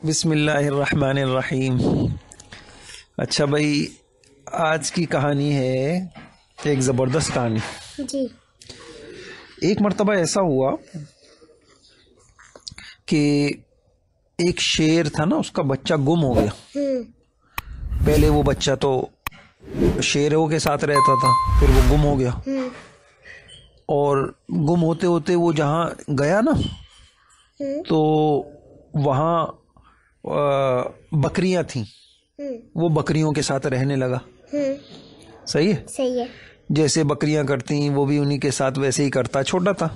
بسم اللہ الرحمن الرحیم۔ اچھا بھائی، آج کی کہانی ہے ایک زبردست کہانی۔ جی۔ ایک مرتبہ ایسا ہوا کہ ایک شیر تھا نا، اس کا بچہ گم ہو گیا۔ پہلے وہ بچہ تو شیروں کے ساتھ رہتا تھا، پھر وہ گم ہو گیا، اور گم ہوتے ہوتے وہ جہاں گیا نا تو وہاں بکریاں تھیں، وہ بکریوں کے ساتھ رہنے لگا۔ صحیح ہے؟ صحیح ہے۔ جیسے بکریاں کرتی ہیں وہ بھی انہی کے ساتھ ویسے ہی کرتا، چھوٹا تھا۔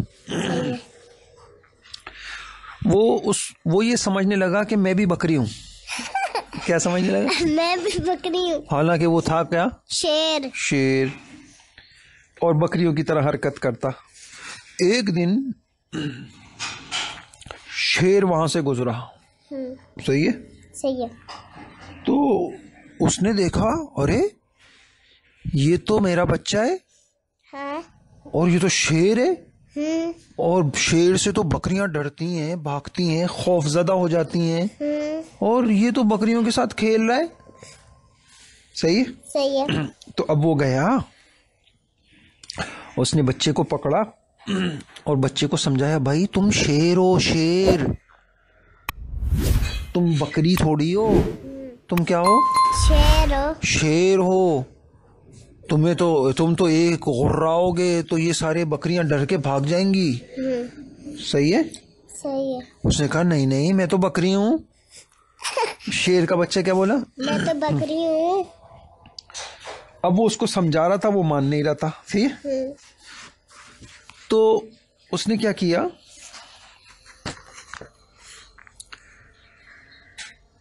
وہ یہ سمجھنے لگا کہ میں بھی بکری ہوں۔ کیا سمجھنے لگا؟ میں بھی بکری ہوں۔ حالانکہ وہ تھا کیا؟ شیر، اور بکریوں کی طرح حرکت کرتا۔ ایک دن شیر وہاں سے گزرا۔ صحیح ہے؟ صحیح ہے۔ تو اس نے دیکھا، ارے یہ تو میرا بچہ ہے، ہاں، اور یہ تو شیر ہے، اور شیر سے تو بکریاں ڈرتی ہیں، بھاگتی ہیں، خوف زدہ ہو جاتی ہیں، اور یہ تو بکریوں کے ساتھ کھیل رہا ہے۔ صحیح ہے؟ صحیح ہے۔ تو اب وہ گیا، اس نے بچے کو پکڑا اور بچے کو سمجھایا، بھائی تم شیر ہو، شیر، تم بکری تھوڑی ہو، تم کیا ہو؟ شیر ہو۔ تم تو ایک غراؤ گے تو یہ سارے بکریاں ڈر کے بھاگ جائیں گی۔ صحیح ہے؟ صحیح ہے۔ اس نے کہا نہیں میں تو بکری ہوں۔ شیر کا بچہ کیا بولا؟ میں تو بکری ہوں۔ اب وہ اس کو سمجھا رہا تھا، وہ مان نہیں رہا تھا۔ پھر تو اس نے کیا کیا،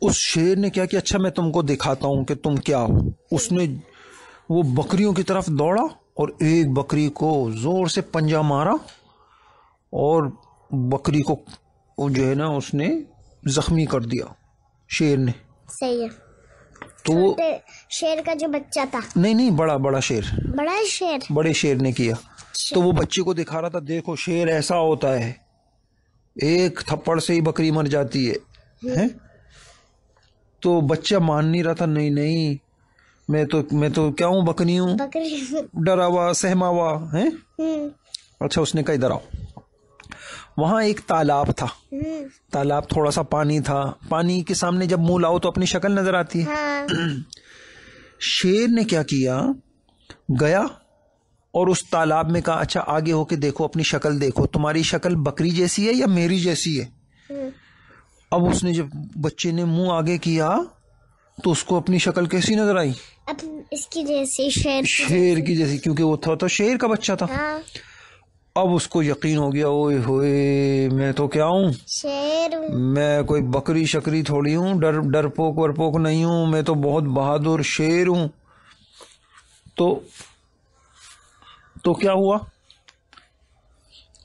اس شیر نے کیا کہ اچھا میں تم کو دکھاتا ہوں کہ تم کیا ہو۔ اس نے وہ بکریوں کی طرف دوڑا اور ایک بکری کو زور سے پنجہ مارا، اور بکری کو جو ہے نا اس نے زخمی کر دیا، شیر نے۔ صحیح ہے۔ تو وہ شیر کا جو بچہ تھا، نہیں بڑا شیر، بڑے شیر نے کیا۔ تو وہ بچے کو دکھا رہا تھا، دیکھو شیر ایسا ہوتا ہے، ایک تھپڑ سے ہی بکری مر جاتی ہے۔ تو بچہ مان نہیں رہا تھا، نہیں میں تو کیا ہوں، بکری ہوں، ڈرا ہوا سہما ہوا ہے۔ اچھا اس نے کہا ادھر آؤ۔ وہاں ایک تالاب تھا، تالاب تھوڑا سا پانی تھا، پانی کے سامنے جب منہ لاؤ تو اپنی شکل نظر آتی ہے۔ شیر نے کیا کیا، گیا اور اس تالاب میں کہا اچھا آگے ہو کے دیکھو، اپنی شکل دیکھو، تمہاری شکل بکری جیسی ہے یا میری جیسی ہے؟ اب اس نے جب بچے نے منہ آگے کیا تو اس کو اپنی شکل کیسی نظر آئی؟ اس کی جیسی، شیر کی جیسی، کیونکہ وہ تھا تو شیر کا بچہ تھا۔ اب اس کو یقین ہو گیا، اوئے ہوئے میں تو کیا ہوں، شیر، میں کوئی بکری شکری تھوڑی ہوں، ڈرپوک ورپوک نہیں ہوں، میں تو بہت بہادر شیر ہوں۔ تو کیا ہوا،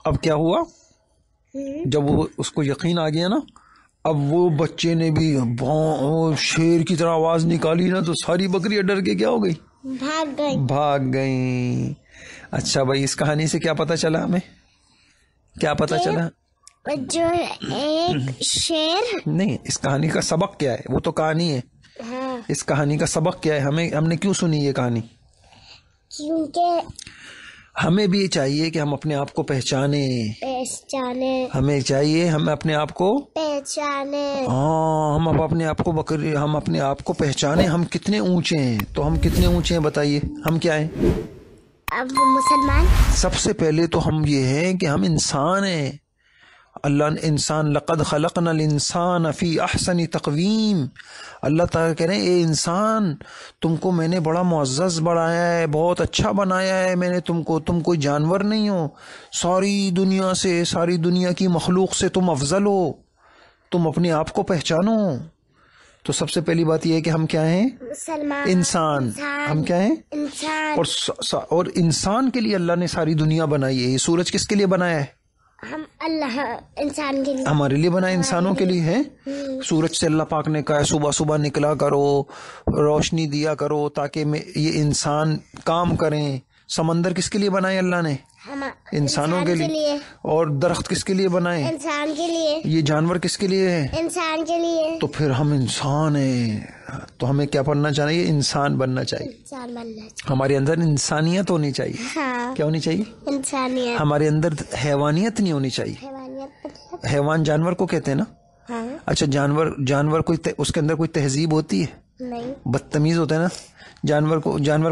اب کیا ہوا، جب وہ اس کو یقین آ گیا نا، اب وہ بچے نے بھی شیر کی طرح آواز نکالی نا، تو ساری بکریاں ڈر کے کیا ہو گئی، بھاگ گئی۔ اچھا بھائی، اس کہانی سے کیا پتا چلا ہمیں، کیا پتا چلا؟ جو ایک شیر، نہیں، اس کہانی کا سبق کیا ہے، وہ تو کہانی ہے، اس کہانی کا سبق کیا ہے، ہم نے کیوں سنی یہ کہانی؟ کیونکہ ہمیں بھی چاہیے کہ ہم اپنے آپ کو پہچانیں، ہمیں چاہیے ہم اپنے آپ کو پہچانیں، ہم اپنے آپ کو پہچانیں، ہم کتنے اونچے ہیں۔ تو ہم کتنے اونچے ہیں بتائیے، ہم کیا ہیں؟ اب مسلمان۔ سب سے پہلے تو ہم یہ ہیں کہ ہم انسان ہیں۔ اللہ نے انسان، لقد خلقنا الانسان فی احسن تقویم، اللہ تعالیٰ کہہ رہے ہیں اے انسان تم کو میں نے بڑا معزز بنایا ہے، بہت اچھا بنایا ہے میں نے تم کوئی جانور نہیں ہو، ساری دنیا کی مخلوق سے تم افضل ہو، تم اپنے آپ کو پہچانو۔ تو سب سے پہلی بات یہ ہے کہ ہم کیا ہیں؟ انسان۔ ہم کیا ہیں؟ انسان۔ اور انسان کے لیے اللہ نے ساری دنیا بنائی ہے۔ یہ سورج کس کے لیے بنایا ہے؟ ہم اللہ انسان کے لیے، ہمارے لیے بنا، انسانوں کے لیے ہے۔ سورج سے اللہ پاک نے کہا ہے صبح صبح نکلا کرو، روشنی دیا کرو تاکہ یہ انسان کام کریں۔ سمندر کس کے لیے بنائے اللہ نے؟ انسانوں کے لیے. اور درخت کس کے لیے بنائے؟ انسان کے لیے. یہ جانور کس کے لیے ہے؟ انسان کے لیے. تو پھر ہم انسان ہیں، تو ہمیں کیا بننا چاہیے؟ انسان بننا چاہیے. انسان بننا چاہیے. ہمارے اندر انسانیت ہونی چاہیے. ہاں. کیا ہونی چاہیے؟ انسانیت. ہمارے اندر حیوانیت نہیں ہونی چاہیے. حیوانیت. حیوان جانور کو کہتے ہیں نا. ہاں. اچھا، جانور کوئی اس کے اندر کوئی تہذیب ہوتی ہے؟ نہیں. بدتمیز ہوتا ہے نا. جانور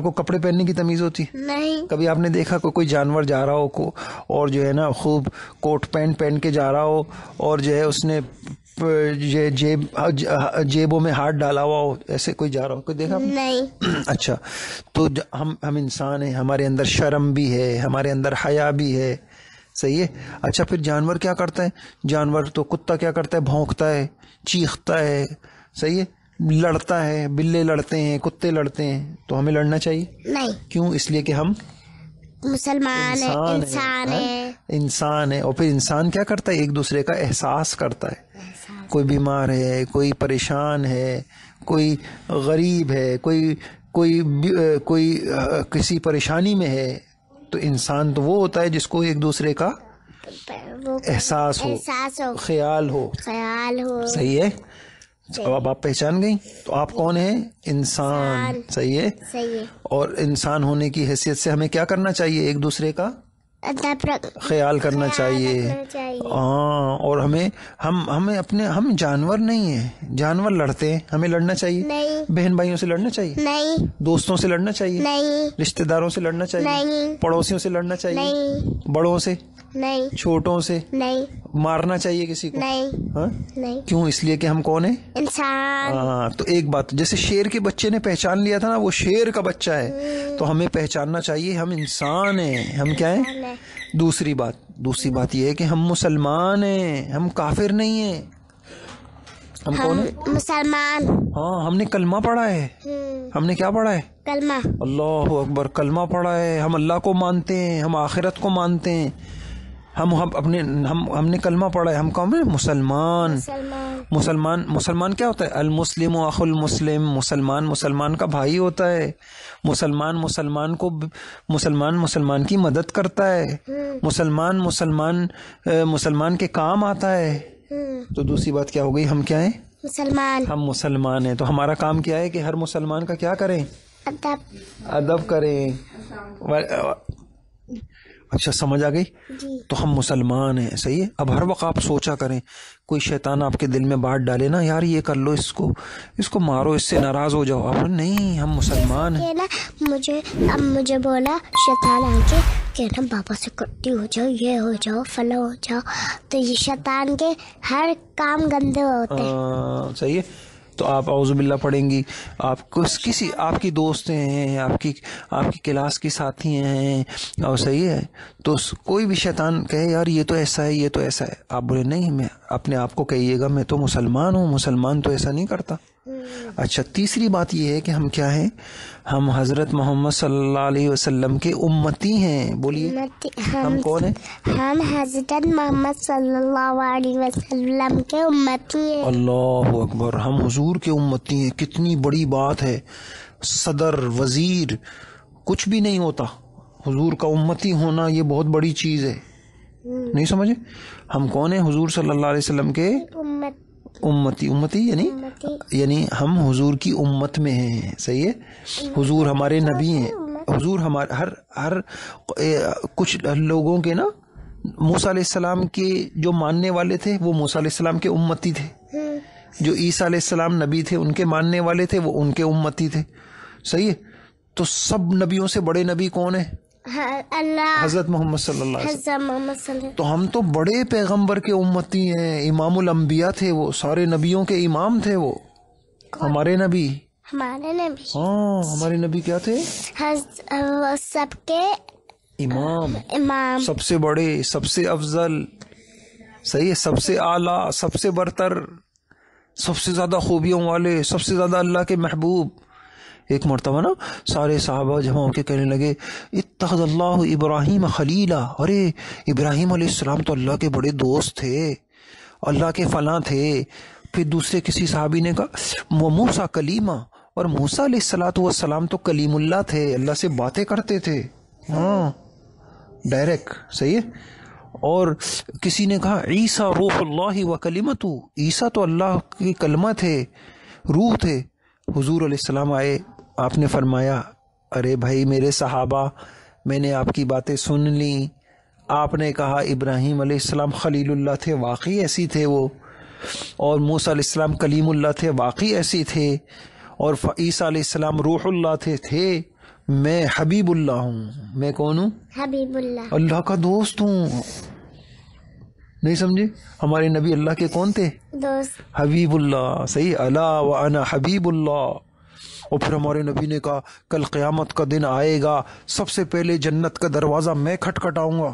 کو کپڑے پہننے کی تمیز ہوتی ہے؟ نہیں. کبھی آپ نے دیکھا کوئی جانور جا رہا ہو اور جو ہے نا خوب کوٹ پینٹ پہن کے جا رہا ہو اور جو ہے اس نے جیبوں میں ہاتھ ڈالا ہوا ہو، ایسے کوئی جا رہا ہو؟ کوئی دیکھا؟ نہیں. اچھا، تو ہم انسان ہیں، ہمارے اندر شرم بھی ہے، ہمارے اندر حیا بھی ہے. صحیح ہے. اچھا، پھر جانور کیا کرتا ہے؟ جانور تو کتا کیا کرتا ہے؟ بھونکتا ہے، چیختا ہے. صحیح ہے. لڑتا ہے، بلے لڑتے ہیں، کتے لڑتے ہیں. تو ہمیں لڑنا چاہیے؟ نہیں. کیوں؟ اس لیے کہ ہم مسلمان ہیں، انسان ہیں. انسان ہے. اور پھر انسان کیا کرتا ہے؟ ایک دوسرے کا احساس کرتا ہے. کوئی بیمار ہے، کوئی پریشان ہے، کوئی غریب ہے، کوئی کسی پریشانی میں ہے، تو انسان تو وہ ہوتا ہے جس کو ایک دوسرے کا احساس ہو، خیال ہو. صحیح ہے. اب آپ پہچان گئی. تو آپ کون ہیں؟ انسان. صحیح ہے. اور انسان ہونے کی حیثیت سے ہمیں کیا کرنا چاہیے؟ ایک دوسرے کا خیال کرنا چاہیے. ہاں. اور ہم جانور نہیں ہیں. جانور لڑتے ہیں، ہمیں لڑنا چاہیے. بہن بھائیوں سے لڑنا چاہیے. نہیں. دوستوں سے لڑنا چاہیے. نہیں. رشتہ داروں سے لڑنا چاہیے. نہیں. پڑوسیوں سے لڑنا چاہیے. نہیں. بڑوں سے نہیں. چھوٹوں سے نہیں. مارنا چاہیے کسی کو؟ نہیں. ہاں. نہیں. کیوں؟ اس لیے کہ ہم کون ہیں؟ انسان. ہاں. تو ایک بات، جیسے شیر کے بچے نے پہچان لیا تھا نا، وہ شیر کا بچہ ہے، تو ہمیں پہچاننا چاہیے ہم انسان ہیں. ہم کیا ہیں؟ دوسری بات یہ ہے کہ ہم مسلمان ہیں، ہم کافر نہیں ہیں. ہم کون ہیں؟ مسلمان. ہاں. ہم نے کلمہ پڑھا ہے. ہم نے کیا پڑھا ہے؟ کلمہ. اللہ اکبر. کلمہ پڑھا ہے. ہم اللہ کو مانتے ہیں، ہم آخرت کو مانتے ہیں. ہم نے کلمہ پڑھا ہے. ہم کون ہیں؟ مسلمان. مسلمان کیا ہوتا ہے؟ المسلم اخو المسلم. مسلمان کا بھائی ہوتا ہے. مسلمان کی مدد کرتا ہے. مسلمان کے کام آتا ہے. تو دوسری بات کیا ہو گئی؟ ہم کیا ہیں؟ ہم مسلمان ہیں. تو ہمارا کام کیا ہے کہ ہر مسلمان کا کیا کریں؟ ادب کریں. اچھا، سمجھ آ گئی؟ تو ہم مسلمان ہیں. صحیح ہے. اب ہر وقت آپ سوچا کریں، کوئی شیطان آپ کے دل میں بات ڈالے نا، یار یہ کر لو، اس کو مارو، اس سے ناراض ہو جاؤ. آپ نہیں، ہم مسلمان ہیں. مجھے بولا شیطان آ کے کہ نا بابا سے کٹی ہو جاؤ، یہ ہو جاؤ، فلاں ہو جاؤ. تو یہ شیطان کے ہر کام گندے ہوتے ہیں. صحیح ہے. تو آپ اعوذ باللہ پڑھیں گی. آپ کسی آپ کی دوست ہیں، آپ کی کلاس کی ساتھی ہیں، اور صحیح ہے. تو کوئی بھی شیطان کہے یار یہ تو ایسا ہے، یہ تو ایسا ہے، آپ بولے نہیں، میں اپنے آپ کو کہیے گا میں تو مسلمان ہوں. مسلمان تو ایسا نہیں کرتا. اچھا، تیسری بات یہ ہے کہ ہم کیا ہیں؟ ہم حضرت محمد صلی اللہ علیہ وسلم کے امتی ہیں. بولیے، ہم کون ہیں؟ ہم حضرت محمد صلی اللہ علیہ وسلم کے امتی ہیں. اللہ اکبر. ہم حضور کے امتی ہیں. کتنی بڑی بات ہے. صدر، وزیر کچھ بھی نہیں ہوتا. حضور کا امتی ہونا یہ بہت بڑی چیز ہے. نہیں سمجھے؟ ہم کون ہیں؟ حضور صلی اللہ علیہ وسلم کے امتی یعنی ہم حضور کی امت میں ہیں. صحیح ہے. حضور ہمارے نبی ہیں. حضور ہمارے ہر کچھ لوگوں کے نا، موسیٰ علیہ السلام کے جو ماننے والے تھے وہ موسیٰ علیہ السلام کے امتی تھے. جو عیسیٰ علیہ السلام نبی تھے ان کے ماننے والے تھے وہ ان کے امتی تھے. صحیح ہے. تو سب نبیوں سے بڑے نبی کون ہیں؟ حضرت محمد صلی اللہ علیہ وسلم. تو ہم تو بڑے پیغمبر کے امتی ہیں. امام الانبیاء تھے وہ، سارے نبیوں کے امام تھے وہ. ہمارے نبی ہاں، ہمارے نبی کیا تھے؟ سب کے امام، سب سے بڑے، سب سے افضل. صحیح ہے. سب سے اعلیٰ، سب سے برتر، سب سے زیادہ خوبیوں والے، سب سے زیادہ اللہ کے محبوب. ایک مرتبہ نا سارے صحابہ جمع ہو کے کہنے لگے اتخذ اللہ ابراہیم خلیلا. ارے ابراہیم علیہ السلام تو اللہ کے بڑے دوست تھے، اللہ کے فلاں تھے. پھر دوسرے کسی صحابی نے کہا موسیٰ کلیمہ، اور موسیٰ علیہ السلام تو کلیم اللہ تھے، اللہ سے باتیں کرتے تھے. ہاں، ڈائریکٹ. صحیح ہے. اور کسی نے کہا عیسیٰ روح اللہ و کلمتہ، عیسیٰ تو اللہ کی کلمہ تھے، روح تھے. حضور علیہ السلام آئے، آپ نے فرمایا ارے بھائی میرے صحابہ، میں نے آپ کی باتیں سن لیں. آپ نے کہا ابراہیم علیہ السلام خلیل اللہ تھے، واقعی ایسی تھے وہ. اور موسیٰ علیہ السلام کلیم اللہ تھے، واقعی ایسی تھے. اور عیسیٰ علیہ السلام روح اللہ تھے. میں حبیب اللہ ہوں. میں کون ہوں؟ حبیب اللہ، اللہ کا دوست ہوں. نہیں سمجھے؟ ہمارے نبی اللہ کے کون تھے؟ دوست. حبیب اللہ. صحیح. الا وانا حبیب اللہ. اور پھر ہمارے نبی نے کہا کل قیامت کا دن آئے گا، سب سے پہلے جنت کا دروازہ میں کھٹکھٹاؤں گا.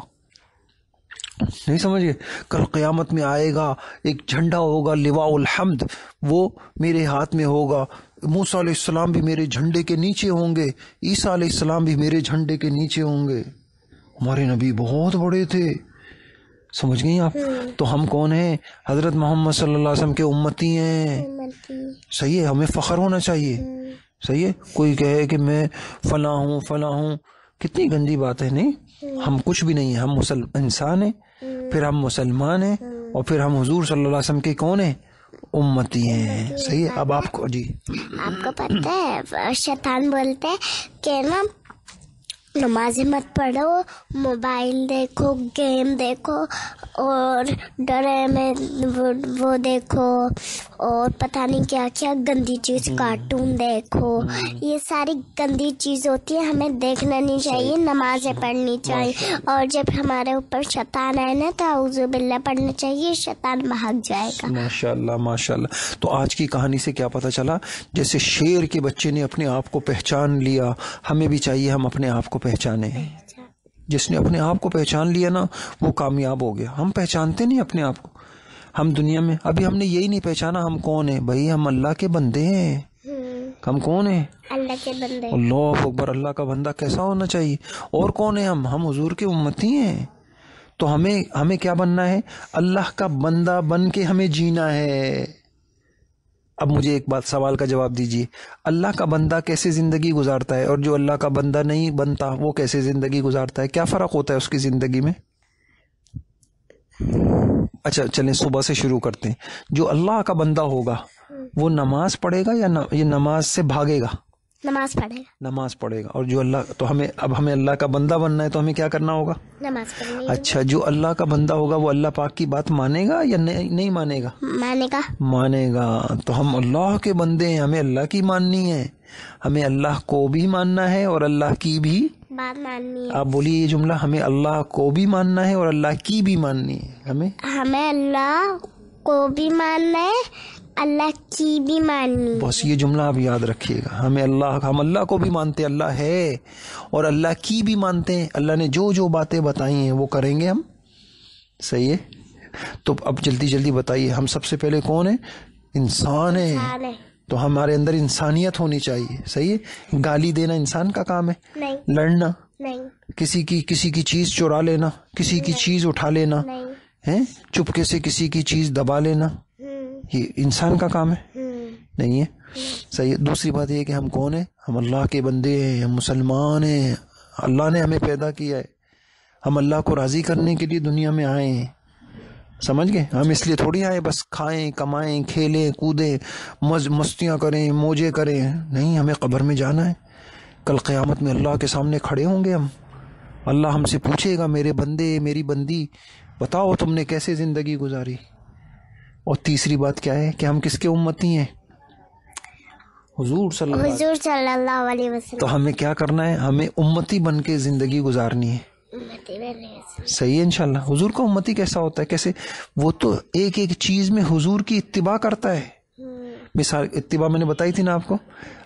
نہیں سمجھے؟ کل قیامت میں آئے گا، ایک جھنڈا ہوگا لواء الحمد، وہ میرے ہاتھ میں ہوگا. موسیٰ علیہ السلام بھی میرے جھنڈے کے نیچے ہوں گے، عیسیٰ علیہ السلام بھی میرے جھنڈے کے نیچے ہوں گے. ہمارے نبی بہت بڑے تھے. سمجھ گئی آپ؟ تو ہم کون ہیں؟ حضرت محمد صلی اللہ علیہ وسلم کے امتی ہیں. صحیح ہے. ہمیں فخر ہونا چاہیے. صحیح ہے. کوئی کہے کہ میں فلاں ہوں فلاں ہوں، کتنی گندی بات ہے. نہیں، ہم کچھ بھی نہیں ہیں. ہم انسان ہیں، پھر ہم مسلمان ہیں، اور پھر ہم حضور صلی اللہ علیہ وسلم کے کون ہیں؟ امتی ہیں. صحیح ہے. اب آپ کو جی آپ کو پتہ ہے شیطان بولتے ہیں کہ نا نماز مت پڑھو، موبائل دیکھو، گیم دیکھو، اور ڈرامے وہ دیکھو، اور پتہ نہیں کیا کیا گندی چیز، کارٹون دیکھو. یہ ساری گندی چیز ہوتی ہے، ہمیں دیکھنا نہیں چاہیے، نمازیں پڑھنی چاہیے. اور جب ہمارے اوپر شیطان آئے نا تو اعوذ باللہ پڑھنا چاہیے، شیطان بھاگ جائے گا. ماشاء اللہ ماشاء اللہ. تو آج کی کہانی سے کیا پتہ چلا؟ جیسے شیر کے بچے نے اپنے آپ کو پہچان لیا، ہمیں بھی چاہیے ہم اپنے آپ کو پہچانے. جس نے اپنے آپ کو پہچان لیا نا وہ کامیاب ہو گیا. ہم پہچانتے نہیں اپنے آپ کو. ہم دنیا میں ابھی ہم نے یہی نہیں پہچانا ہم کون ہیں. بھائی ہم اللہ کے بندے ہیں. ہم کون ہیں؟ اللہ کے بندے. اللہ اکبر. اللہ کا بندہ کیسا ہونا چاہیے؟ اور کون ہیں ہم حضور کے امتی ہیں. تو ہمیں کیا بننا ہے؟ اللہ کا بندہ بن کے ہمیں جینا ہے. اب مجھے ایک بات، سوال کا جواب دیجیے. اللہ کا بندہ کیسے زندگی گزارتا ہے اور جو اللہ کا بندہ نہیں بنتا وہ کیسے زندگی گزارتا ہے؟ کیا فرق ہوتا ہے اس کی زندگی میں؟ اچھا چلیں صبح سے شروع کرتے ہیں. جو اللہ کا بندہ ہوگا وہ نماز پڑھے گا یا یہ نماز سے بھاگے گا؟ نماز پڑھے گا. نماز پڑھے گا. اور جو اللہ، تو ہمیں اللہ کا بندہ بننا ہے تو ہمیں کیا کرنا ہوگا؟ نماز پڑھنی. اچھا جو اللہ کا بندہ ہوگا وہ اللہ پاک کی بات مانے گا یا نہیں مانے گا؟ مانے گا. تو ہم اللہ کے بندے ہیں، ہمیں اللہ کی ماننی ہے. ہمیں اللہ کو بھی ماننا ہے اور اللہ کی بھی بات ماننی ہے. آپ بولیے یہ جملہ، ہمیں اللہ کو بھی ماننا ہے اور اللہ کی بھی ماننی ہے. ہمیں اللہ کو بھی ماننا ہے، اللہ کی بھی ماننی. بس یہ جملہ آپ یاد رکھیے گا. ہم اللہ کو بھی مانتے ہیں، اللہ ہے، اور اللہ کی بھی مانتے ہیں. اللہ نے جو باتیں بتائی ہیں وہ کریں گے ہم. صحیح ہے. تو اب جلدی جلدی بتائیے، ہم سب سے پہلے کون ہیں؟ انسان ہیں. تو ہمارے اندر انسانیت ہونی چاہیے. صحیح ہے. گالی دینا انسان کا کام ہے؟ نہیں. لڑنا نہیں. کسی کی چیز چرا لینا، کسی کی چیز اٹھا لینا ہے، چپکے سے کسی کی چیز دبا لینا، یہ انسان کا کام ہے؟ نہیں ہے. صحیح ہے. دوسری بات یہ کہ ہم کون ہیں؟ ہم اللہ کے بندے ہیں، ہم مسلمان ہیں. اللہ نے ہمیں پیدا کیا ہے، ہم اللہ کو راضی کرنے کے لیے دنیا میں آئے ہیں. سمجھ گئے؟ ہم اس لیے تھوڑی آئے بس کھائیں کمائیں کھیلیں کودیں مستیاں کریں موجے کریں. نہیں، ہمیں قبر میں جانا ہے. کل قیامت میں اللہ کے سامنے کھڑے ہوں گے ہم. اللہ ہم سے پوچھے گا میرے بندے میری بندی بتاؤ تم نے کیسے زندگی گزاری. اور تیسری بات کیا ہے کہ ہم کس کے امتی ہیں؟ حضور صلی اللہ علیہ وسلم. تو ہمیں کیا کرنا ہے؟ ہمیں امتی بن کے زندگی گزارنی ہے. صحیح ہے. انشاءاللہ. حضور کا امتی کیسا ہوتا ہے؟ کیسے؟ وہ تو ایک چیز میں حضور کی اتباع کرتا ہے. مثال اتباع میں نے بتائی تھی نا آپ کو.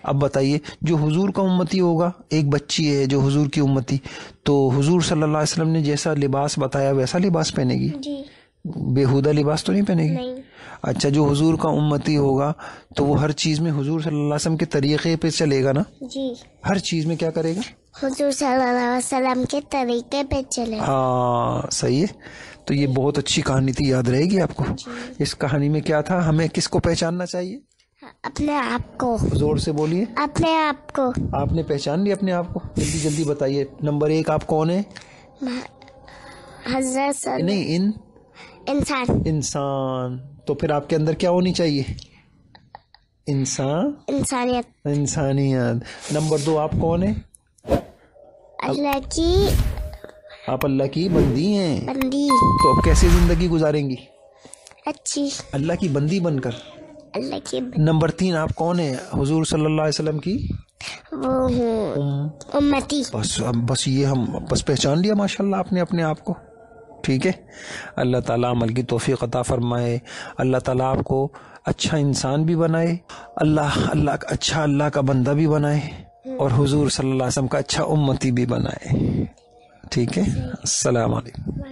اب بتائیے جو حضور کا امتی ہوگا، ایک بچی ہے جو حضور کی امتی، تو حضور صلی اللہ علیہ وسلم نے جیسا لباس بتایا ویسا لباس پہنے گی؟ جی. بےہودہ لباس تو نہیں پہنے گی؟ نہیں. اچھا جو حضور کا امتی ہوگا تو وہ ہر چیز میں حضور صلی اللہ علیہ وسلم کے طریقے پہ چلے گا نا؟ جی. ہر چیز میں کیا کرے گا؟ حضور صلی اللہ علیہ وسلم کے طریقے پہ چلے. ہاں صحیح ہے. تو یہ بہت اچھی کہانی تھی، یاد رہے گی آپ کو. اس کہانی میں کیا تھا؟ ہمیں کس کو پہچاننا چاہیے؟ اپنے آپ کو. زور سے بولیے. اپنے آپ کو. آپ نے پہچان لیا اپنے آپ کو؟ جلدی جلدی بتائیے. نمبر 1 آپ کون ہیں؟ حضرت نہیں انسان. تو پھر آپ کے اندر کیا ہونی چاہیے؟ انسانیت. نمبر 2 آپ کون ہیں؟ آپ اللہ کی بندی ہیں. تو اب کیسے زندگی گزاریں گی؟ اچھی. اللہ کی بندی بن کر. نمبر 3 آپ کون ہیں؟ حضور صلی اللہ علیہ وسلم کی وہ ہوں امتی. بس یہ ہم بس پہچان لیا ماشاءاللہ آپ نے اپنے آپ کو. ٹھیک ہے. اللہ تعالیٰ عمل کی توفیق عطا فرمائے. اللہ تعالیٰ آپ کو اچھا انسان بھی بنائے. اللہ کا بندہ بھی بنائے اور حضور صلی اللہ علیہ وسلم کا اچھا امتی بھی بنائے. ٹھیک ہے. السلام علیکم.